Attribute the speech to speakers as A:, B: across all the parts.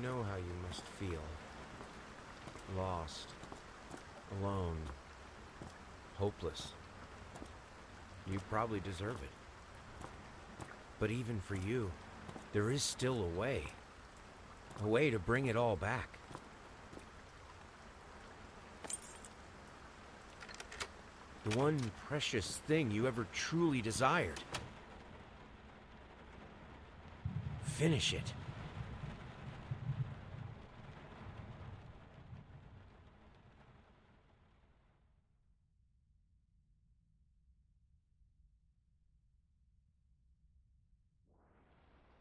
A: know how you must feel. Lost. Alone. Hopeless. You probably deserve it. But even for you, there is still a way. A way to bring it all back. The one precious thing you ever truly desired. Finish it.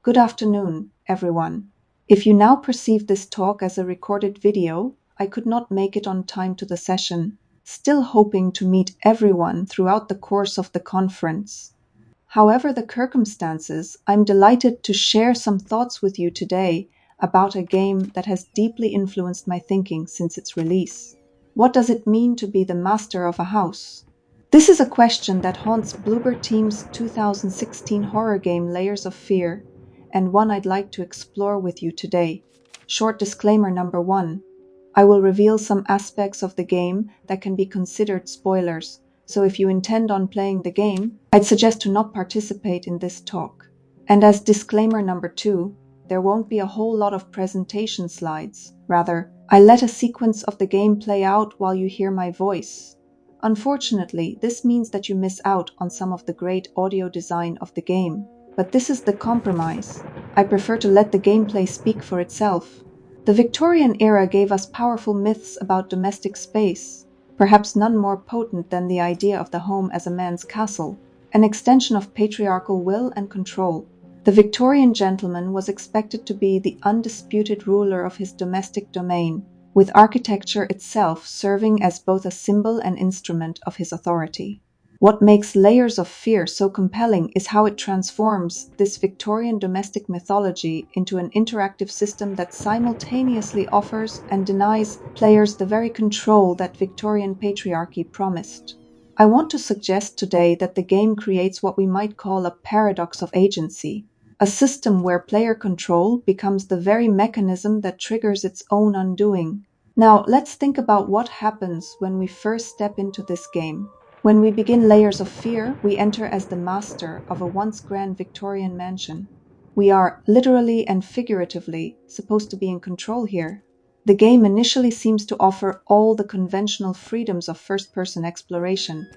B: Good afternoon, everyone. If you now perceive this talk as a recorded video, I could not make it on time to the session, still hoping to meet everyone throughout the course of the conference. However the circumstances, I'm delighted to share some thoughts with you today about a game that has deeply influenced my thinking since its release. What does it mean to be the master of a house? This is a question that haunts Bloober Team's 2016 horror game Layers of Fear, and one I'd like to explore with you today. Short disclaimer number 1. I will reveal some aspects of the game that can be considered spoilers, so if you intend on playing the game, I'd suggest to not participate in this talk. And as disclaimer number 2, there won't be a whole lot of presentation slides. Rather, I let a sequence of the game play out while you hear my voice. Unfortunately, this means that you miss out on some of the great audio design of the game. But this is the compromise. I prefer to let the gameplay speak for itself. The Victorian era gave us powerful myths about domestic space, perhaps none more potent than the idea of the home as a man's castle, an extension of patriarchal will and control. The Victorian gentleman was expected to be the undisputed ruler of his domestic domain, with architecture itself serving as both a symbol and instrument of his authority. What makes Layers of Fear so compelling is how it transforms this Victorian domestic mythology into an interactive system that simultaneously offers and denies players the very control that Victorian patriarchy promised. I want to suggest today that the game creates what we might call a paradox of agency, a system where player control becomes the very mechanism that triggers its own undoing. Now, let's think about what happens when we first step into this game. When we begin Layers of Fear, we enter as the master of a once grand Victorian mansion. We are, literally and figuratively, supposed to be in control here. The game initially seems to offer all the conventional freedoms of first-person exploration.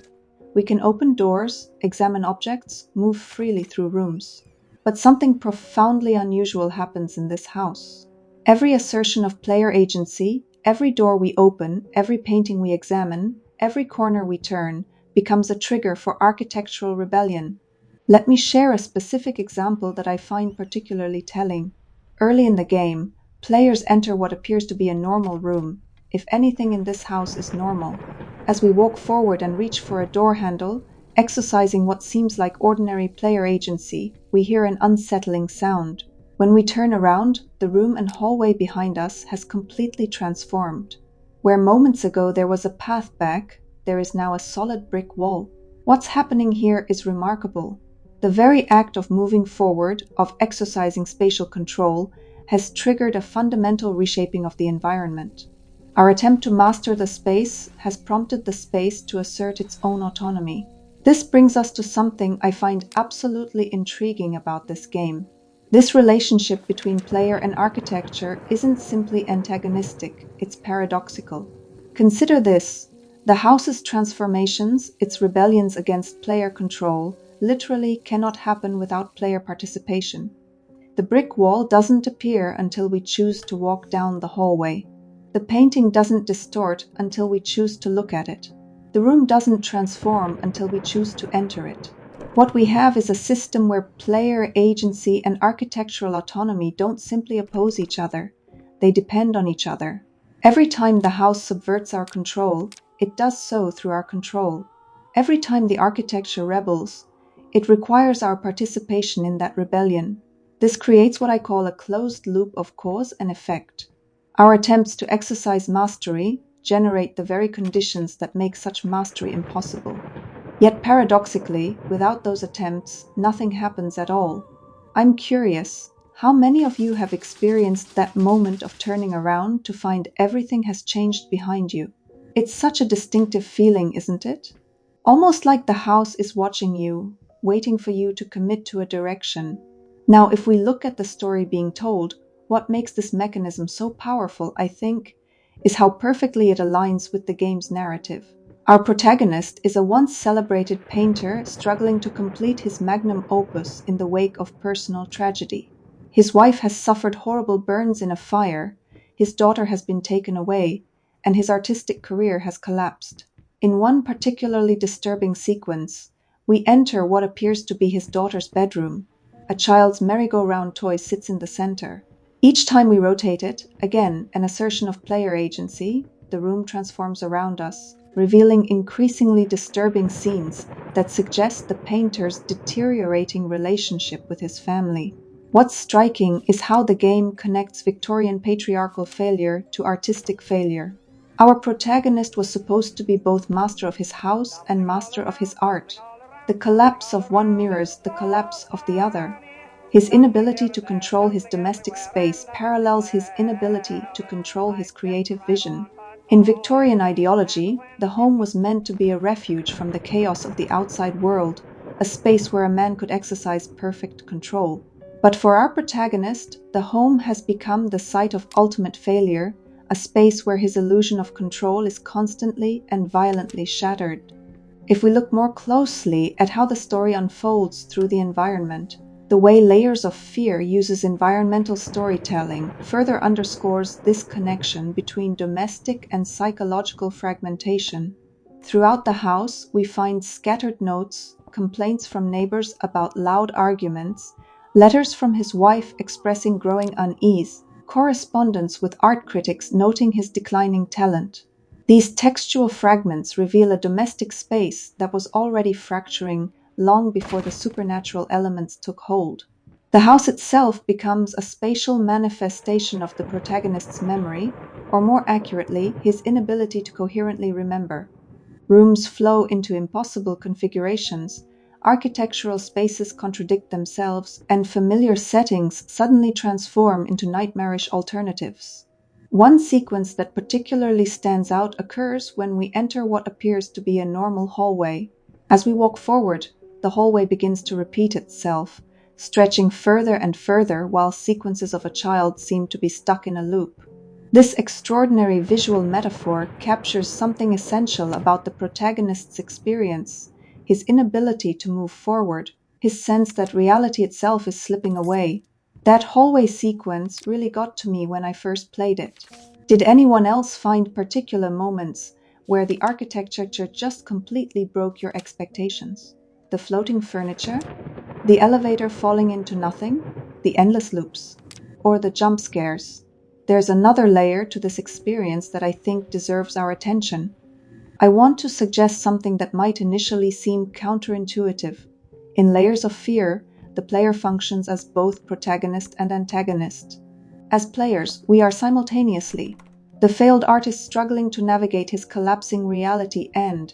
B: We can open doors, examine objects, move freely through rooms. But something profoundly unusual happens in this house. Every assertion of player agency, every door we open, every painting we examine, every corner we turn, becomes a trigger for architectural rebellion. Let me share a specific example that I find particularly telling. Early in the game, players enter what appears to be a normal room, if anything in this house is normal. As we walk forward and reach for a door handle, exercising what seems like ordinary player agency, we hear an unsettling sound. When we turn around, the room and hallway behind us has completely transformed. Where moments ago there was a path back, there is now a solid brick wall. What's happening here is remarkable. The very act of moving forward, of exercising spatial control, has triggered a fundamental reshaping of the environment. Our attempt to master the space has prompted the space to assert its own autonomy. This brings us to something I find absolutely intriguing about this game. This relationship between player and architecture isn't simply antagonistic, it's paradoxical. Consider this. The house's transformations, its rebellions against player control, literally cannot happen without player participation. The brick wall doesn't appear until we choose to walk down the hallway. The painting doesn't distort until we choose to look at it. The room doesn't transform until we choose to enter it. What we have is a system where player agency and architectural autonomy don't simply oppose each other, they depend on each other. Every time the house subverts our control, it does so through our control. Every time the architecture rebels, it requires our participation in that rebellion. This creates what I call a closed loop of cause and effect. Our attempts to exercise mastery generate the very conditions that make such mastery impossible. Yet paradoxically, without those attempts, nothing happens at all. I'm curious, how many of you have experienced that moment of turning around to find everything has changed behind you? It's such a distinctive feeling, isn't it? Almost like the house is watching you, waiting for you to commit to a direction. Now, if we look at the story being told, what makes this mechanism so powerful, I think, is how perfectly it aligns with the game's narrative. Our protagonist is a once celebrated painter struggling to complete his magnum opus in the wake of personal tragedy. His wife has suffered horrible burns in a fire, his daughter has been taken away, and his artistic career has collapsed. In one particularly disturbing sequence, we enter what appears to be his daughter's bedroom. A child's merry-go-round toy sits in the center. Each time we rotate it, again an assertion of player agency, the room transforms around us, revealing increasingly disturbing scenes that suggest the painter's deteriorating relationship with his family. What's striking is how the game connects Victorian patriarchal failure to artistic failure. Our protagonist was supposed to be both master of his house and master of his art. The collapse of one mirrors the collapse of the other. His inability to control his domestic space parallels his inability to control his creative vision. In Victorian ideology, the home was meant to be a refuge from the chaos of the outside world, a space where a man could exercise perfect control. But for our protagonist, the home has become the site of ultimate failure, a space where his illusion of control is constantly and violently shattered. If we look more closely at how the story unfolds through the environment, the way Layers of Fear uses environmental storytelling further underscores this connection between domestic and psychological fragmentation. Throughout the house, we find scattered notes, complaints from neighbors about loud arguments, letters from his wife expressing growing unease, correspondence with art critics noting his declining talent. These textual fragments reveal a domestic space that was already fracturing long before the supernatural elements took hold. The house itself becomes a spatial manifestation of the protagonist's memory, or more accurately, his inability to coherently remember. Rooms flow into impossible configurations, architectural spaces contradict themselves, and familiar settings suddenly transform into nightmarish alternatives. One sequence that particularly stands out occurs when we enter what appears to be a normal hallway. As we walk forward, the hallway begins to repeat itself, stretching further and further while sequences of a child seem to be stuck in a loop. This extraordinary visual metaphor captures something essential about the protagonist's experience, his inability to move forward, his sense that reality itself is slipping away. That hallway sequence really got to me when I first played it. Did anyone else find particular moments where the architecture just completely broke your expectations? The floating furniture, the elevator falling into nothing, the endless loops, or the jump scares? There's another layer to this experience that I think deserves our attention. I want to suggest something that might initially seem counterintuitive. In Layers of Fear, the player functions as both protagonist and antagonist. As players, we are simultaneously the failed artist struggling to navigate his collapsing reality and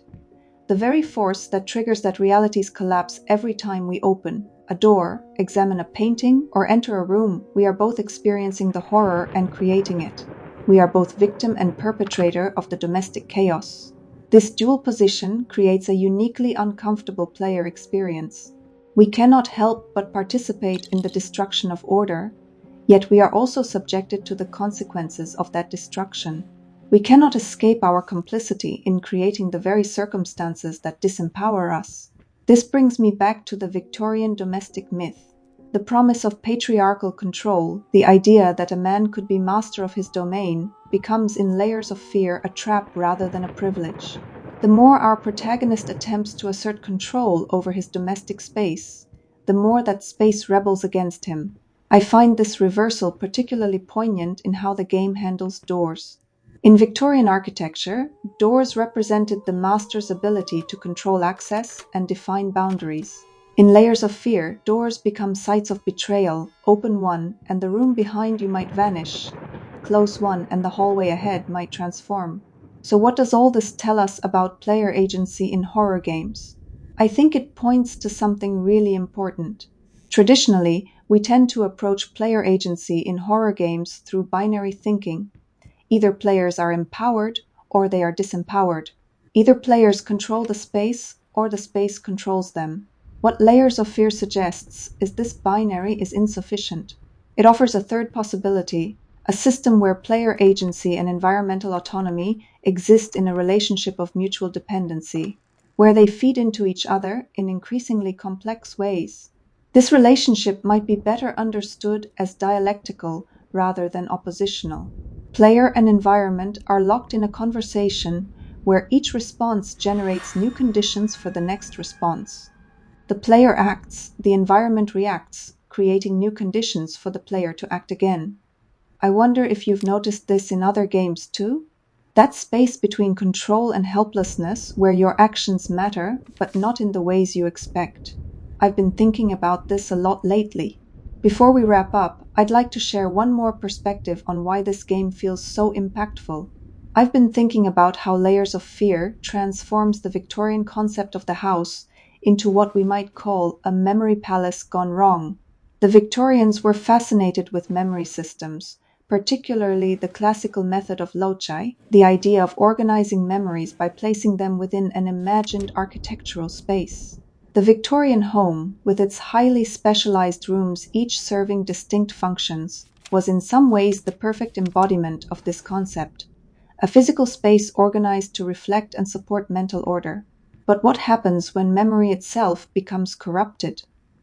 B: the very force that triggers that reality's collapse every time we open a door, examine a painting, or enter a room. We are both experiencing the horror and creating it. We are both victim and perpetrator of the domestic chaos. This dual position creates a uniquely uncomfortable player experience. We cannot help but participate in the destruction of order, yet we are also subjected to the consequences of that destruction. We cannot escape our complicity in creating the very circumstances that disempower us. This brings me back to the Victorian domestic myth. The promise of patriarchal control, the idea that a man could be master of his domain, becomes in Layers of Fear a trap rather than a privilege. The more our protagonist attempts to assert control over his domestic space, the more that space rebels against him. I find this reversal particularly poignant in how the game handles doors. In Victorian architecture, doors represented the master's ability to control access and define boundaries. In Layers of Fear, doors become sites of betrayal. Open one, and the room behind you might vanish. Close one, and the hallway ahead might transform. So what does all this tell us about player agency in horror games? I think it points to something really important. Traditionally, we tend to approach player agency in horror games through binary thinking. Either players are empowered or they are disempowered. Either players control the space or the space controls them. What Layers of Fear suggests is this binary is insufficient. It offers a third possibility, a system where player agency and environmental autonomy exist in a relationship of mutual dependency, where they feed into each other in increasingly complex ways. This relationship might be better understood as dialectical rather than oppositional. Player and environment are locked in a conversation where each response generates new conditions for the next response. The player acts, the environment reacts, creating new conditions for the player to act again. I wonder if you've noticed this in other games too? That space between control and helplessness where your actions matter, but not in the ways you expect. I've been thinking about this a lot lately. Before we wrap up, I'd like to share one more perspective on why this game feels so impactful. I've been thinking about how Layers of Fear transforms the Victorian concept of the house into what we might call a memory palace gone wrong. The Victorians were fascinated with memory systems, particularly the classical method of loci, the idea of organizing memories by placing them within an imagined architectural space. The Victorian home, with its highly specialized rooms each serving distinct functions, was in some ways the perfect embodiment of this concept, a physical space organized to reflect and support mental order. But what happens when memory itself becomes corrupted?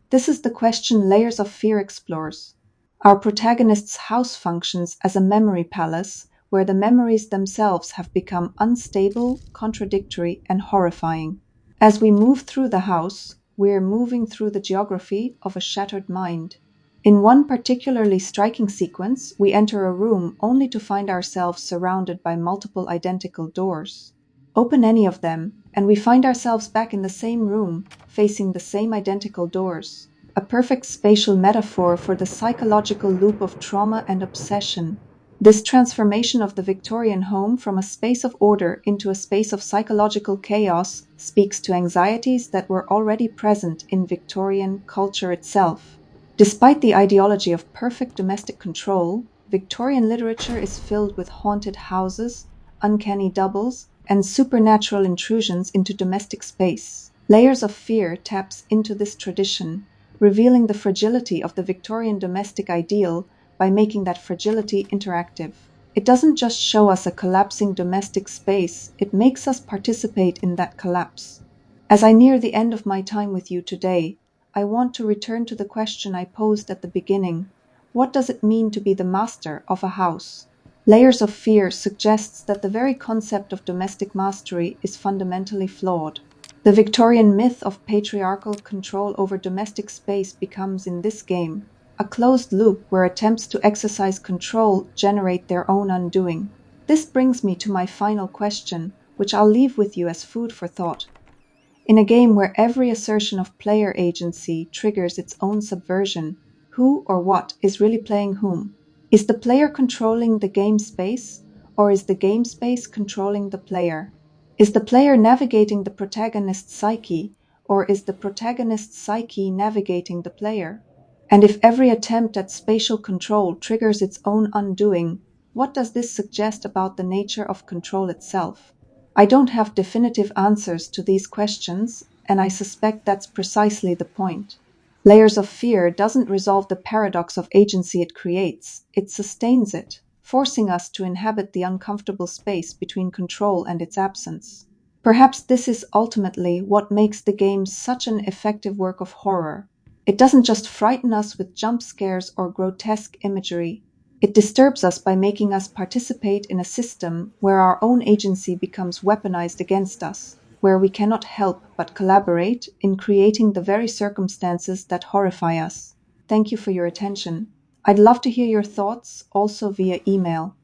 B: This is the question Layers of Fear explores. Our protagonist's house functions as a memory palace where the memories themselves have become unstable, contradictory, and horrifying. As we move through the house, we're moving through the geography of a shattered mind. In one particularly striking sequence, we enter a room only to find ourselves surrounded by multiple identical doors. Open any of them, and we find ourselves back in the same room, facing the same identical doors. A perfect spatial metaphor for the psychological loop of trauma and obsession. This transformation of the Victorian home from a space of order into a space of psychological chaos speaks to anxieties that were already present in Victorian culture itself. Despite the ideology of perfect domestic control, Victorian literature is filled with haunted houses, uncanny doubles, and supernatural intrusions into domestic space. Layers of Fear taps into this tradition, revealing the fragility of the Victorian domestic ideal by making that fragility interactive. It doesn't just show us a collapsing domestic space, it makes us participate in that collapse. As I near the end of my time with you today, I want to return to the question I posed at the beginning. What does it mean to be the master of a house? Layers of Fear suggests that the very concept of domestic mastery is fundamentally flawed. The Victorian myth of patriarchal control over domestic space becomes, in this game, a closed loop where attempts to exercise control generate their own undoing. This brings me to my final question, which I'll leave with you as food for thought. In a game where every assertion of player agency triggers its own subversion, who or what is really playing whom? Is the player controlling the game space, or is the game space controlling the player? Is the player navigating the protagonist's psyche, or is the protagonist's psyche navigating the player? And if every attempt at spatial control triggers its own undoing, what does this suggest about the nature of control itself? I don't have definitive answers to these questions, and I suspect that's precisely the point. Layers of Fear doesn't resolve the paradox of agency it creates, it sustains it, forcing us to inhabit the uncomfortable space between control and its absence. Perhaps this is ultimately what makes the game such an effective work of horror. It doesn't just frighten us with jump scares or grotesque imagery. It disturbs us by making us participate in a system where our own agency becomes weaponized against us, where we cannot help but collaborate in creating the very circumstances that horrify us. Thank you for your attention. I'd love to hear your thoughts, also via email.